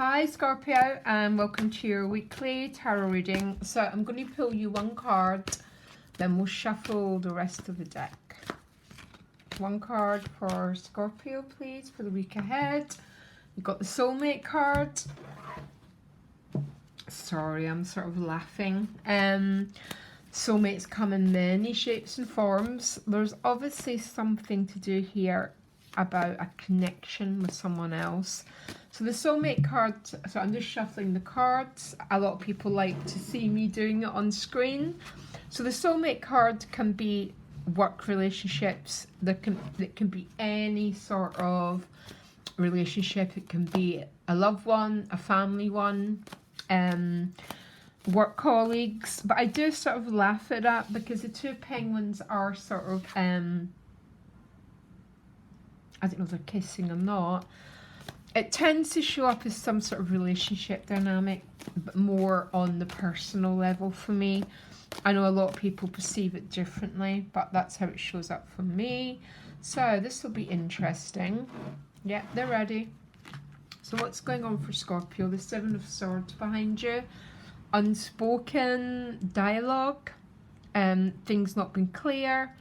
Hi Scorpio, and welcome to your weekly tarot reading. So I'm going to pull you one card, then we'll shuffle the rest of the deck. One card for Scorpio, please, for the week ahead. You've got the soulmate card. Sorry, I'm sort of laughing. Soulmates come in many shapes and forms. There's obviously something to do here about a connection with someone else. So the soulmate card, so I'm just shuffling the cards. A lot of people like to see me doing it on screen. So the soulmate card can be work relationships. It can be any sort of relationship. It can be a loved one, a family one, work colleagues. But I do sort of laugh at that because the two penguins are sort of I don't know if they're kissing or not. It tends to show up as some sort of relationship dynamic, but more on the personal level for me. I know a lot of people perceive it differently, but that's how it shows up for me. So this will be interesting. Yeah, they're ready. So what's going on for Scorpio? The Seven of Swords behind you. Unspoken dialogue. Things not been clear.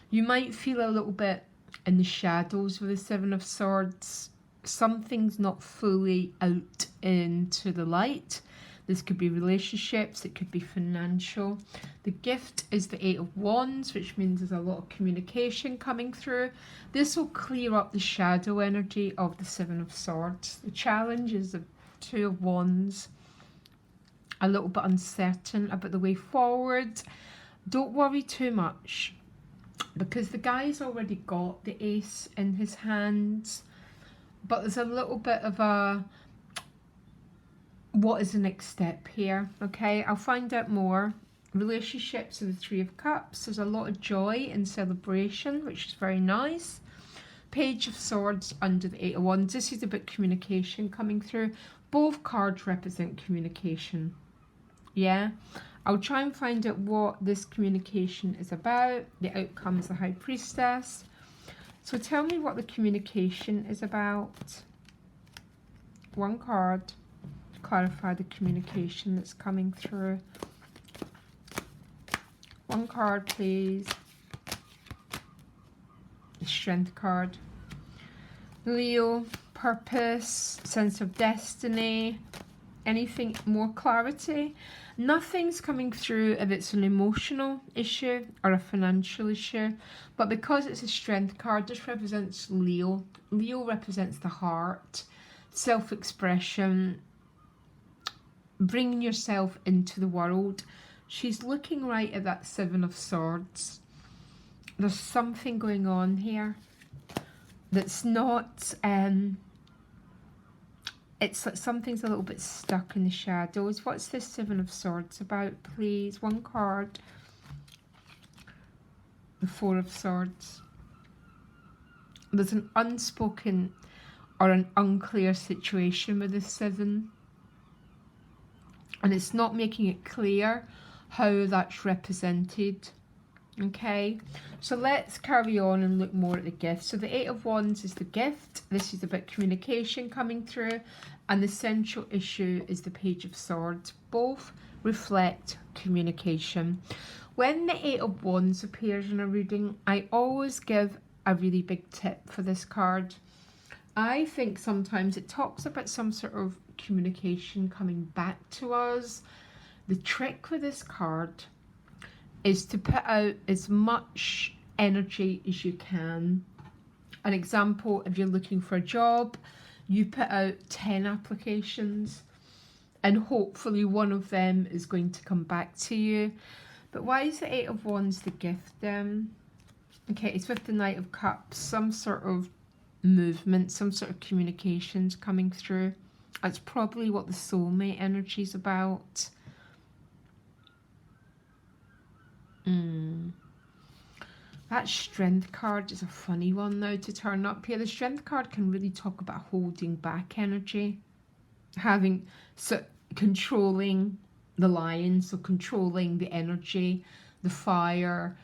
You might feel a little bit in the shadows with the Seven of Swords. Something's not fully out into the light. This could be relationships, it could be financial. The gift is the Eight of Wands, which means there's a lot of communication coming through. This will clear up the shadow energy of the Seven of Swords. The challenge is the Two of Wands. A little bit uncertain about the way forward. Don't worry too much, because the guy's already got the ace in his hands, but there's a little bit of a what is the next step here. Okay, I'll find out more. Relationships are the Three of Cups. There's a lot of joy and celebration, which is very nice. Page of Swords under the Eight of Wands. This is about communication coming through. Both cards represent communication. Yeah, I'll try and find out what this communication is about. The outcome is the High Priestess. So tell me what the communication is about. One card to clarify the communication that's coming through. One card, please. The Strength card. Leo, purpose, sense of destiny. Anything more clarity? Nothing's coming through if it's an emotional issue or a financial issue, but because it's a Strength card, this represents Leo. Leo represents the heart, self-expression, bringing yourself into the world. She's looking right at that Seven of Swords. There's something going on here that's not it's like something's a little bit stuck in the shadows. What's this Seven of Swords about, please? One card. The Four of Swords. There's an unspoken or an unclear situation with the Seven. And it's not making it clear how that's represented. Okay, so let's carry on and look more at the gift. So the Eight of Wands is the gift. This is about communication coming through, and the central issue is the Page of Swords. Both reflect communication. When the Eight of Wands appears in a reading, I always give a really big tip for this card. I think sometimes it talks about some sort of communication coming back to us. The trick with this card is to put out as much energy as you can. An example, if you're looking for a job, you put out 10 applications and hopefully one of them is going to come back to you. But why is the Eight of Wands the gift then? Okay, it's with the Knight of Cups, some sort of movement, some sort of communications coming through. That's probably what the soulmate energy is about. That Strength card is a funny one now to turn up here. The Strength card can really talk about holding back energy, controlling the lion, so controlling the energy, the fire,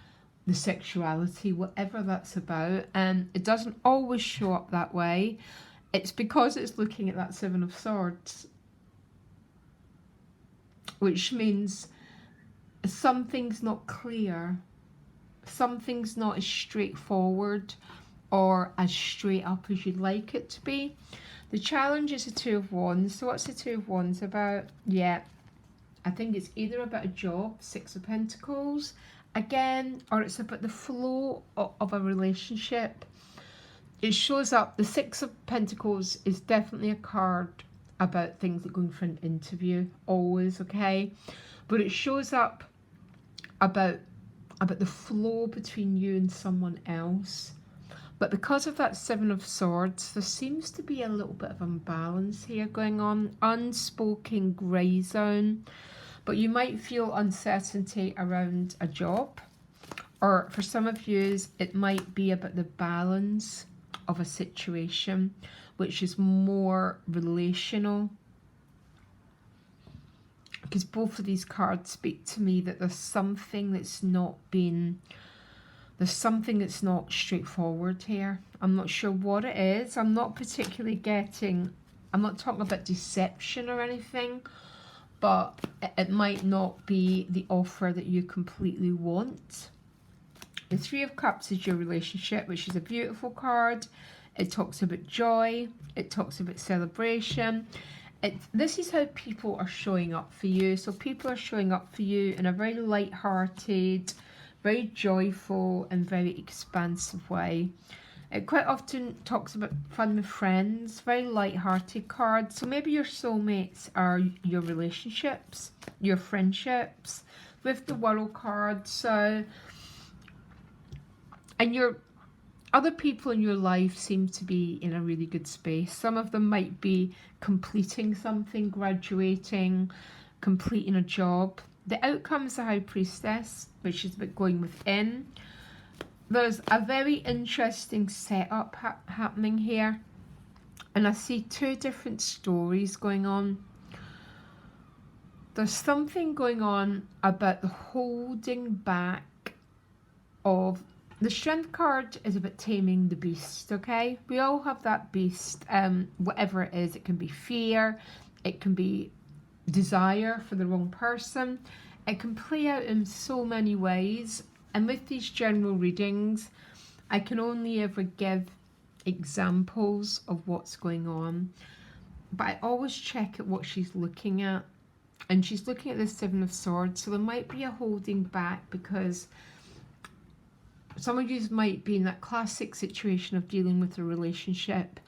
the sexuality, whatever that's about. And it doesn't always show up that way. It's because it's looking at that Seven of Swords. which means something's not clear. Something's not as straightforward or as straight up as you'd like it to be. The challenge is the Two of Wands. So what's the Two of Wands about? Yeah, I think it's either about a job, Six of Pentacles, again, or it's about the flow of a relationship. It shows up, the Six of Pentacles is definitely a card about things like going for an interview, always, okay? But it shows up about the flow between you and someone else. But because of that Seven of Swords, there seems to be a little bit of imbalance here going on, unspoken grey zone. But you might feel uncertainty around a job, or for some of you, it might be about the balance of a situation, which is more relational. Because both of these cards speak to me that there's something that's not straightforward here. I'm not sure what it is. I'm not particularly getting, I'm not talking about deception or anything, but it might not be the offer that you completely want. The Three of Cups is your relationship, which is a beautiful card. It talks about joy. It talks about celebration. This is how people are showing up for you. So people are showing up for you in a very light-hearted, very joyful and very expansive way. It quite often talks about fun with friends, very light-hearted card. So maybe your soulmates are your relationships, your friendships, with the World card. So, and your other people in your life seem to be in a really good space. Some of them might be completing something, graduating, completing a job. The outcome is the High Priestess, which is about going within. There's a very interesting setup happening here. And I see two different stories going on. There's something going on about the holding back of... The Strength card is about taming the beast, okay? We all have that beast, whatever it is. It can be fear, it can be desire for the wrong person. It can play out in so many ways. And with these general readings, I can only ever give examples of what's going on. But I always check at what she's looking at. And she's looking at the Seven of Swords. So there might be a holding back because some of you might be in that classic situation of dealing with a relationship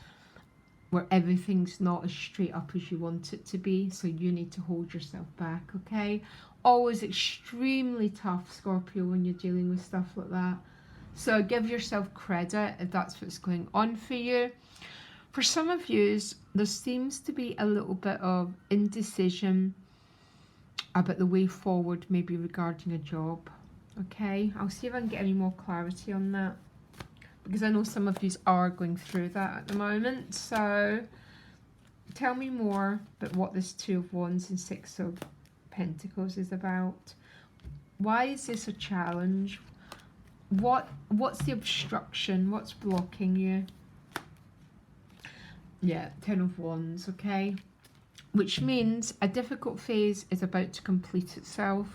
where everything's not as straight up as you want it to be. So you need to hold yourself back, okay? Always extremely tough, Scorpio, when you're dealing with stuff like that. So give yourself credit if that's what's going on for you. For some of you, there seems to be a little bit of indecision about the way forward, maybe regarding a job. Okay, I'll see if I can get any more clarity on that, because I know some of you are going through that at the moment. So tell me more about what this Two of Wands and Six of Pentacles is about. Why is this a challenge? What's the obstruction? What's blocking you? Yeah, Ten of Wands, okay? Which means a difficult phase is about to complete itself,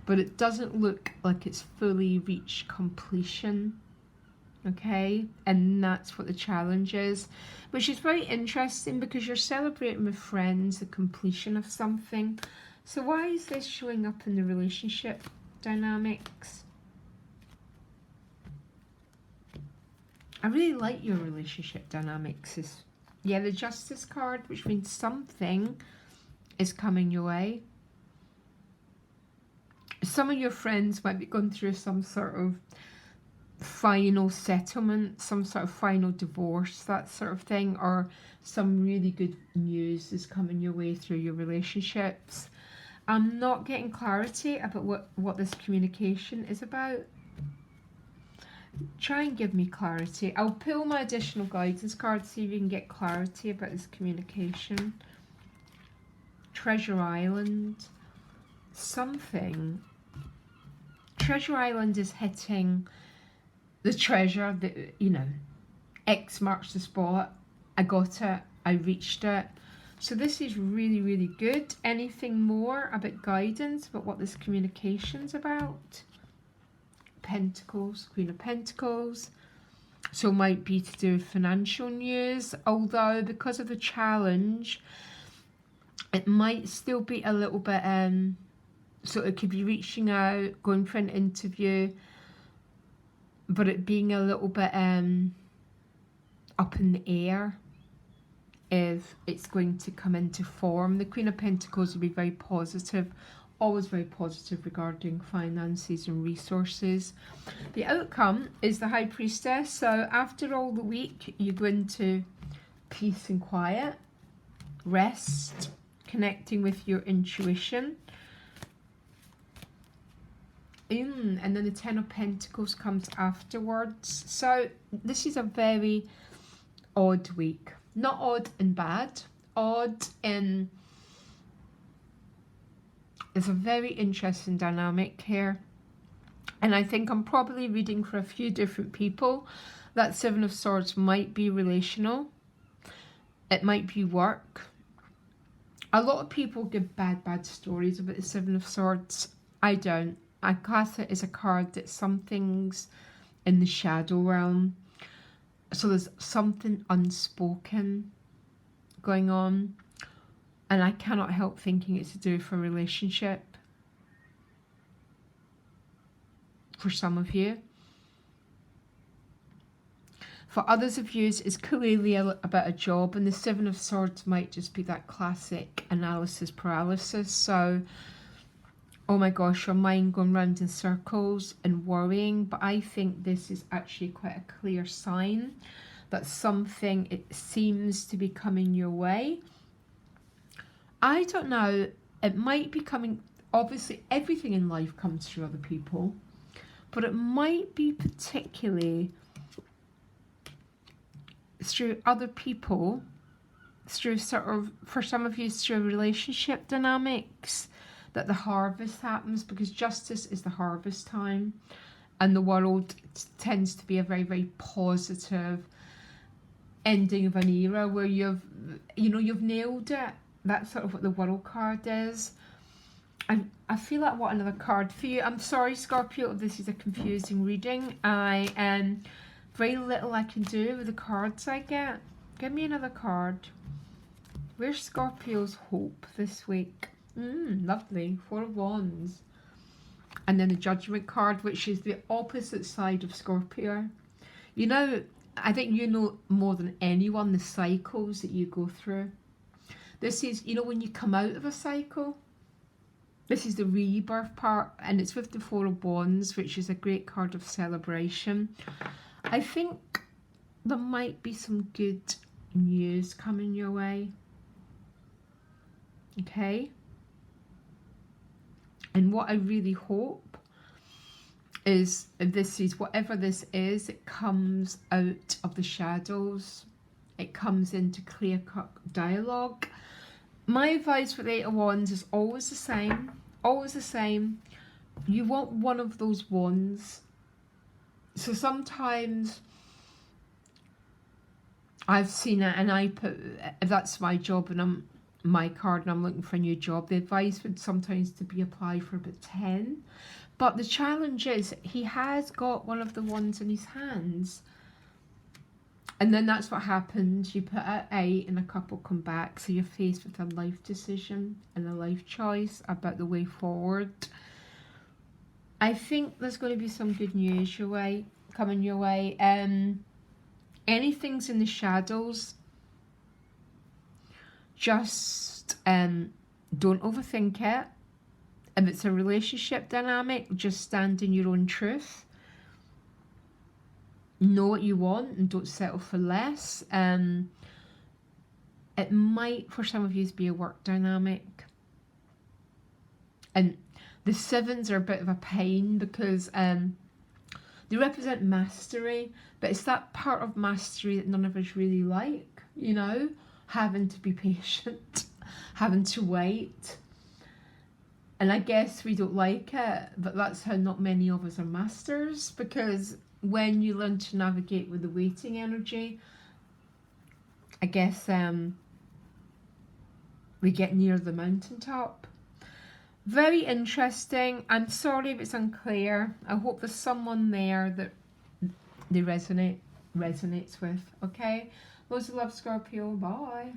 but it doesn't look like it's fully reached completion, okay? And that's what the challenge is, which is very interesting because you're celebrating with friends the completion of something. So why is this showing up in the relationship dynamics? I really like your relationship dynamics. Yeah, the Justice card, which means something is coming your way. Some of your friends might be going through some sort of final settlement, some sort of final divorce, that sort of thing, or some really good news is coming your way through your relationships. I'm not getting clarity about what this communication is about. Try and give me clarity. I'll pull my additional guidance card, see if you can get clarity about this communication. Treasure Island. Something. Treasure Island is hitting the treasure that, you know, X marks the spot. I got it. I reached it. So this is really, really good. Anything more about guidance, about what this communication's about? Pentacles, Queen of Pentacles. So it might be to do with financial news, although because of the challenge, it might still be a little bit, so it could be reaching out, going for an interview, but it being a little bit up in the air if it's going to come into form. The Queen of Pentacles will be very positive, always very positive regarding finances and resources. The outcome is the High Priestess. So after all the week, you go into peace and quiet, rest, connecting with your intuition. And then the Ten of Pentacles comes afterwards. So this is a very odd week. Not odd and bad. Odd in... It's a very interesting dynamic here. And I think I'm probably reading for a few different people. That Seven of Swords might be relational. It might be work. A lot of people give bad stories about the Seven of Swords. I don't. I class it as a card that something's in the shadow realm. So there's something unspoken going on. And I cannot help thinking it's to do with a relationship. For some of you. For others of you, it's clearly about a job. And the Seven of Swords might just be that classic analysis paralysis. So... oh my gosh, your mind going round in circles and worrying. But I think this is actually quite a clear sign that something, it seems to be coming your way. I don't know, it might be coming, obviously everything in life comes through other people, but it might be particularly through other people, through sort of, for some of you, through relationship dynamics, that the harvest happens, because justice is the harvest time, and the world tends to be a very, very positive ending of an era where you've nailed it. That's sort of what the World card is. I feel like what another card for you. I'm sorry, Scorpio, if this is a confusing reading. Very little I can do with the cards I get. Give me another card. Where's Scorpio's hope this week? Lovely. Four of Wands. And then the Judgment card, which is the opposite side of Scorpio. You know, I think you know more than anyone the cycles that you go through. This is, you know, when you come out of a cycle, this is the rebirth part, and it's with the Four of Wands, which is a great card of celebration. I think there might be some good news coming your way. Okay? And what I really hope is this is, whatever this is, it comes out of the shadows. It comes into clear-cut dialogue. My advice with Eight of Wands is always the same. Always the same. You want one of those wands. So sometimes I've seen it and I put, if that's my job and I'm my card and I'm looking for a new job, the advice would sometimes to be applied for about 10. But the challenge is he has got one of the wands in his hands. And then that's what happens. You put out 8 and a couple come back. So you're faced with a life decision and a life choice about the way forward. I think there's going to be some good news your way, coming your way. Anything's in the shadows, just don't overthink it. If it's a relationship dynamic, just stand in your own truth. Know what you want and don't settle for less. It might, for some of you, be a work dynamic. And the 7s are a bit of a pain because they represent mastery, but it's that part of mastery that none of us really like, you know, having to be patient, having to wait. And I guess we don't like it, but that's how not many of us are masters, because when you learn to navigate with the waiting energy, I guess we get near the mountaintop. Very interesting. I'm sorry if it's unclear. I hope there's someone there that they resonates with. Okay? Loads of love, Scorpio. Bye.